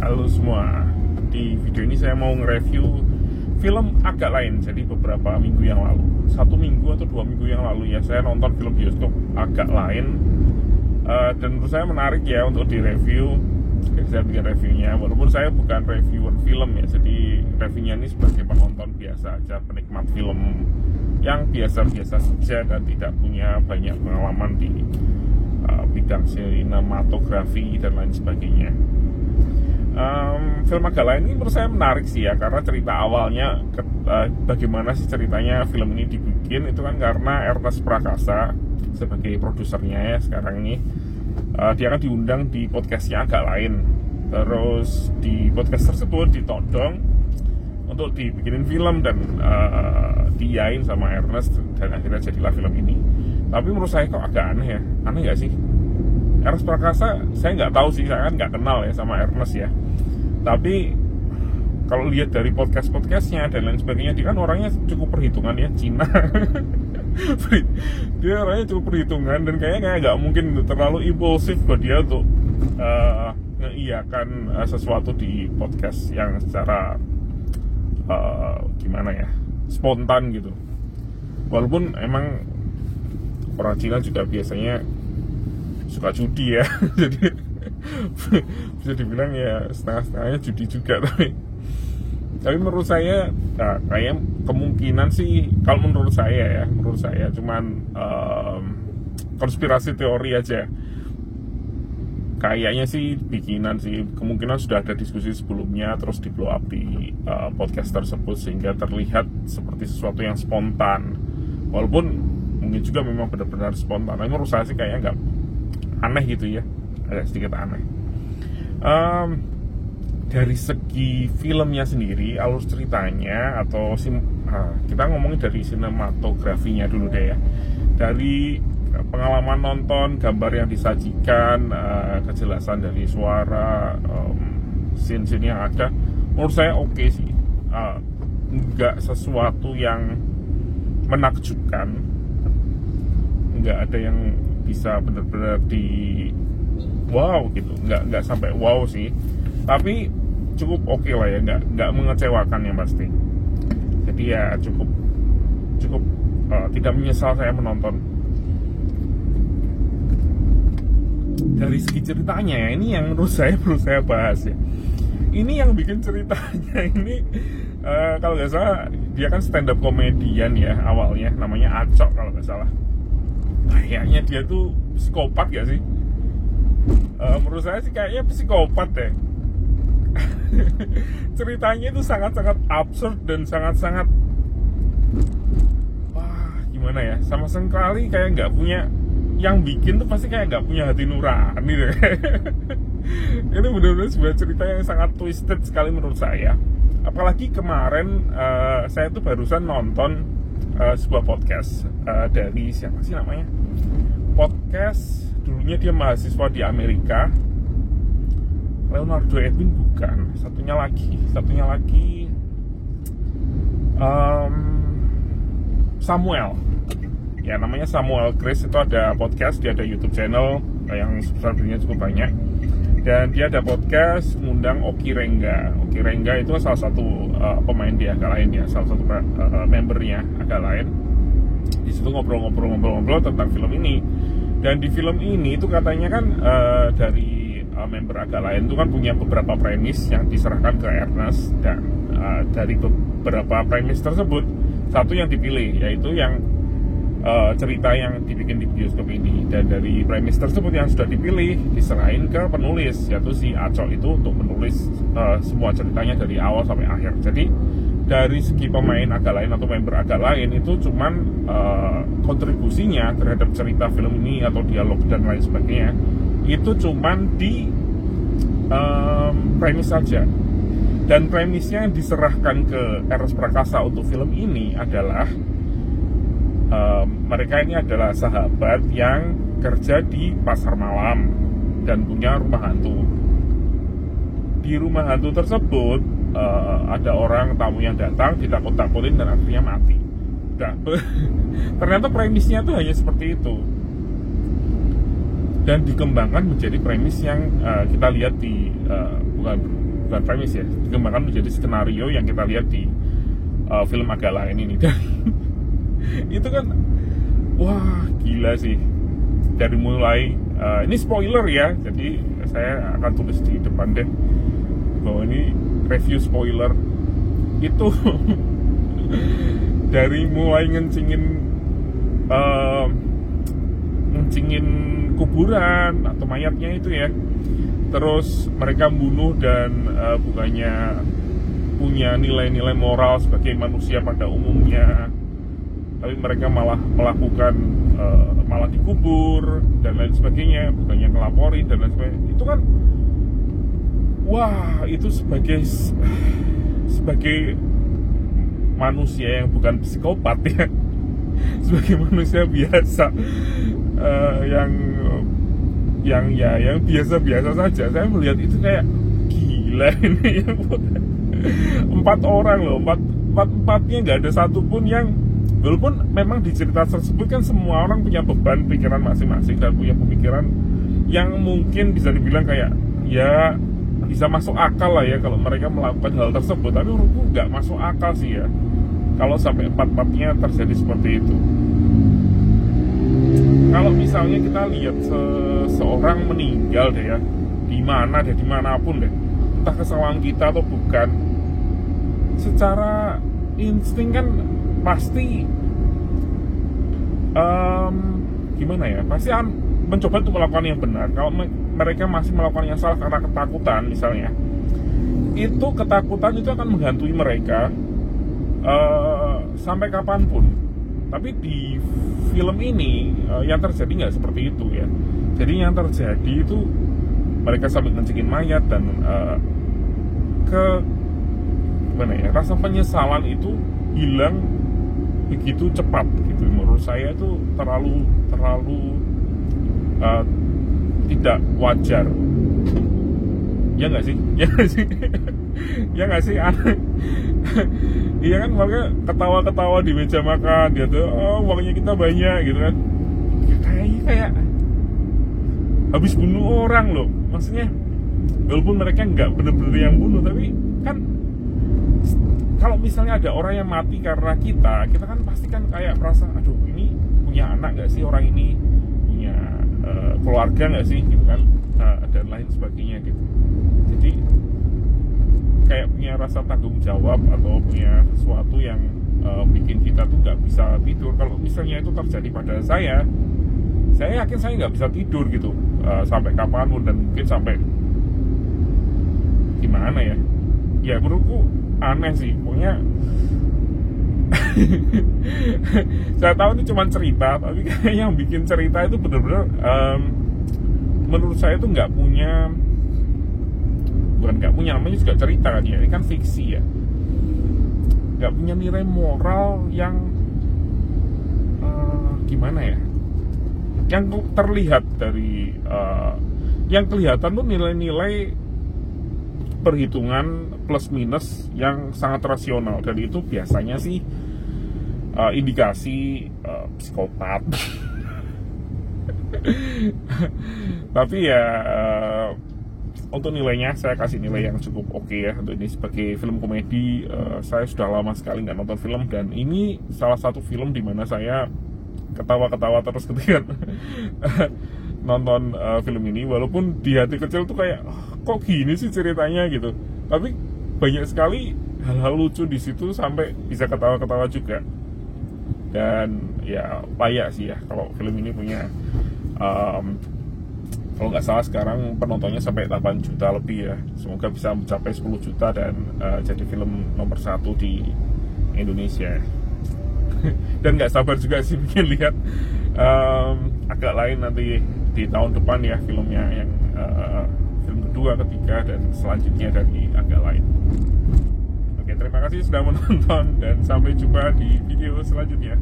Halo semua, di video ini saya mau nge-review film agak lain. Jadi beberapa minggu yang lalu, 1 minggu atau 2 minggu yang lalu ya, saya nonton film bioskop agak lain. Dan menurut saya menarik ya untuk direview. Jadi saya bikin reviewnya, walaupun saya bukan reviewer film ya. Jadi reviewnya ini sebagai penonton biasa aja, penikmat film yang biasa-biasa saja dan tidak punya banyak pengalaman di bidang sinematografi dan lain sebagainya. Film agak lain ini menurut saya menarik sih ya, karena cerita awalnya bagaimana sih ceritanya film ini dibikin itu kan karena Ernest Prakasa sebagai produsernya ya sekarang ini, dia kan diundang di podcastnya agak lain. Terus di podcast tersebut ditodong untuk dibikinin film dan diain sama Ernest, dan akhirnya jadilah film ini. Tapi menurut saya kok agak aneh ya, aneh nggak sih? Ernest Prakasa saya nggak tahu sih, saya kan nggak kenal ya sama Ernest ya. Tapi kalau lihat dari podcast-podcastnya dan lain sebagainya, dia kan orangnya cukup perhitungan ya, Cina. Dia orangnya cukup perhitungan dan kayaknya nggak mungkin terlalu impulsif buat dia untuk ngeiyakan sesuatu di podcast yang secara gimana ya, spontan gitu. Walaupun emang orang Cina juga biasanya suka judi ya. Jadi bisa dibilang ya setengah-setengahnya judi juga. Tapi menurut saya kayak kemungkinan sih, kalau menurut saya cuman konspirasi teori aja. Kayaknya sih bikinan sih, kemungkinan sudah ada diskusi sebelumnya terus di blow up di podcast tersebut sehingga terlihat seperti sesuatu yang spontan. Walaupun mungkin juga memang benar-benar spontan. Tapi menurut saya sih kayaknya nggak, aneh gitu ya, agak sedikit aneh. Dari segi filmnya sendiri, alur ceritanya atau kita ngomongin dari sinematografinya dulu deh ya. Dari pengalaman nonton, gambar yang disajikan, kejelasan dari suara, scene-scene yang ada, menurut saya oke sih. Nggak sesuatu yang menakjubkan, nggak ada yang bisa benar-benar di wow gitu, nggak sampai wow sih, tapi cukup oke lah ya, nggak mengecewakan yang pasti. Jadi ya cukup tidak menyesal saya menonton. Dari segi ceritanya ya, ini yang menurut saya bahas ya. Ini yang bikin ceritanya ini kalau nggak salah dia kan stand up komedian ya awalnya, namanya Acok kalau nggak salah. Kayaknya dia tuh psikopat gak sih? Menurut saya sih kayaknya psikopat deh. Ceritanya itu sangat-sangat absurd dan sangat-sangat gimana ya, sama sekali kayak nggak punya, yang bikin tuh pasti kayak nggak punya hati nurani deh. Ini benar-benar sebuah cerita yang sangat twisted sekali menurut saya. Apalagi kemarin saya tuh barusan nonton sebuah podcast dari siapa sih namanya? Podcast dulunya dia mahasiswa di Amerika, Leonardo Edwin bukan, satunya lagi Samuel ya, namanya Samuel Chris. Itu ada podcast, dia ada YouTube channel yang subscribernya cukup banyak, dan dia ada podcast ngundang Oki Rengga. Oki Rengga itu salah satu pemain di agak lain ya, salah satu membernya agak lain. Di situ ngobrol tentang film ini. Dan di film ini itu katanya kan dari member agak lain itu kan punya beberapa premis yang diserahkan ke Ernest, dan dari beberapa premis tersebut satu yang dipilih, yaitu yang cerita yang dibikin di bioskop ini. Dan dari premis tersebut yang sudah dipilih diserahin ke penulis, yaitu si Acok itu, untuk menulis semua ceritanya dari awal sampai akhir. Jadi dari segi pemain agak lain atau member agak lain itu cuman kontribusinya terhadap cerita film ini atau dialog dan lain sebagainya itu cuman di premis saja. Dan premisnya yang diserahkan ke Ernest Prakasa untuk film ini adalah mereka ini adalah sahabat yang kerja di pasar malam dan punya rumah hantu. Di rumah hantu tersebut ada orang tamu yang datang, ditakut-takutin dan akhirnya mati. Nah, ternyata premisnya tuh hanya seperti itu. dan dikembangkan menjadi premis yang kita lihat di bukan bukan premis ya, dikembangkan menjadi skenario yang kita lihat di film Agak Lain ini. Dan itu kan wah gila sih, dari mulai ini spoiler ya, jadi saya akan tulis di depan deh bahwa ini review spoiler. Itu dari mulai ngencingin kuburan atau mayatnya itu ya, terus mereka bunuh dan bukannya punya nilai-nilai moral sebagai manusia pada umumnya, tapi mereka malah melakukan malah dikubur dan lain sebagainya, bukannya ngelaporin dan lain sebagainya. Itu kan wah, itu sebagai manusia yang bukan psikopat ya, sebagai manusia biasa yang biasa-biasa saja, saya melihat itu kayak gila ini. 4 orang loh, empatnya nggak ada satupun yang, walaupun memang di cerita tersebut kan semua orang punya beban pikiran masing-masing dan punya pemikiran yang mungkin bisa dibilang kayak ya bisa masuk akal lah ya kalau mereka melakukan hal tersebut, tapi menurutku nggak masuk akal sih ya kalau sampai 4-4-nya terjadi seperti itu. Kalau misalnya kita lihat seseorang meninggal deh ya, dimanapun deh, entah kesalahan kita atau bukan, secara insting kan pasti gimana ya, pasti mencoba untuk melakukan yang benar. Kalau mereka masih melakukan yang salah karena ketakutan misalnya, itu ketakutan itu akan menghantui mereka sampai kapanpun. Tapi di film ini yang terjadi nggak seperti itu ya. Jadi yang terjadi itu mereka sambil ngencingin mayat dan rasa penyesalan itu hilang begitu cepat gitu. Menurut saya itu terlalu tidak wajar. Ya nggak sih? Ya nggak sih? Iya kan, makanya ketawa-ketawa di meja makan, dia tuh uangnya kita banyak gitu kan. Kayak habis bunuh orang loh. Maksudnya walaupun mereka nggak bener-bener yang bunuh, tapi kan kalau misalnya ada orang yang mati karena kita kan pasti kan kayak merasa, aduh ini punya anak nggak sih orang ini, punya keluarga nggak sih gitu kan, dan lain sebagainya gitu. Jadi kayak punya rasa tanggung jawab atau punya sesuatu yang bikin kita tuh nggak bisa tidur. Kalau misalnya itu terjadi pada saya yakin saya nggak bisa tidur gitu sampai kapanpun, dan mungkin sampai gimana ya, ya menurutku aneh sih pokoknya. Saya tahu ini cuma cerita, tapi kayaknya yang bikin cerita itu benar-benar menurut saya itu nggak punya, namanya juga cerita kan ya, ini kan fiksi ya, nggak punya nilai moral yang gimana ya, yang terlihat dari yang kelihatan tuh nilai-nilai perhitungan plus minus yang sangat rasional, dan itu biasanya sih indikasi psikopat. Tapi ya untuk nilainya saya kasih nilai yang cukup oke ya. Untuk ini sebagai film komedi, saya sudah lama sekali nggak nonton film, dan ini salah satu film di mana saya ketawa-ketawa terus ketika nonton film ini. Walaupun di hati kecil tuh kayak kok gini sih ceritanya gitu, tapi banyak sekali hal-hal lucu di situ sampai bisa ketawa-ketawa juga. Dan ya layak sih ya kalau film ini punya kalau nggak salah sekarang penontonnya sampai 8 juta lebih ya. Semoga bisa mencapai 10 juta dan jadi film nomor 1 di Indonesia. Dan nggak sabar juga sih pengen lihat Agak Lain nanti di tahun depan ya, filmnya yang film kedua, ketiga, dan selanjutnya dari Agak Lain. Oke, terima kasih sudah menonton dan sampai jumpa di video selanjutnya.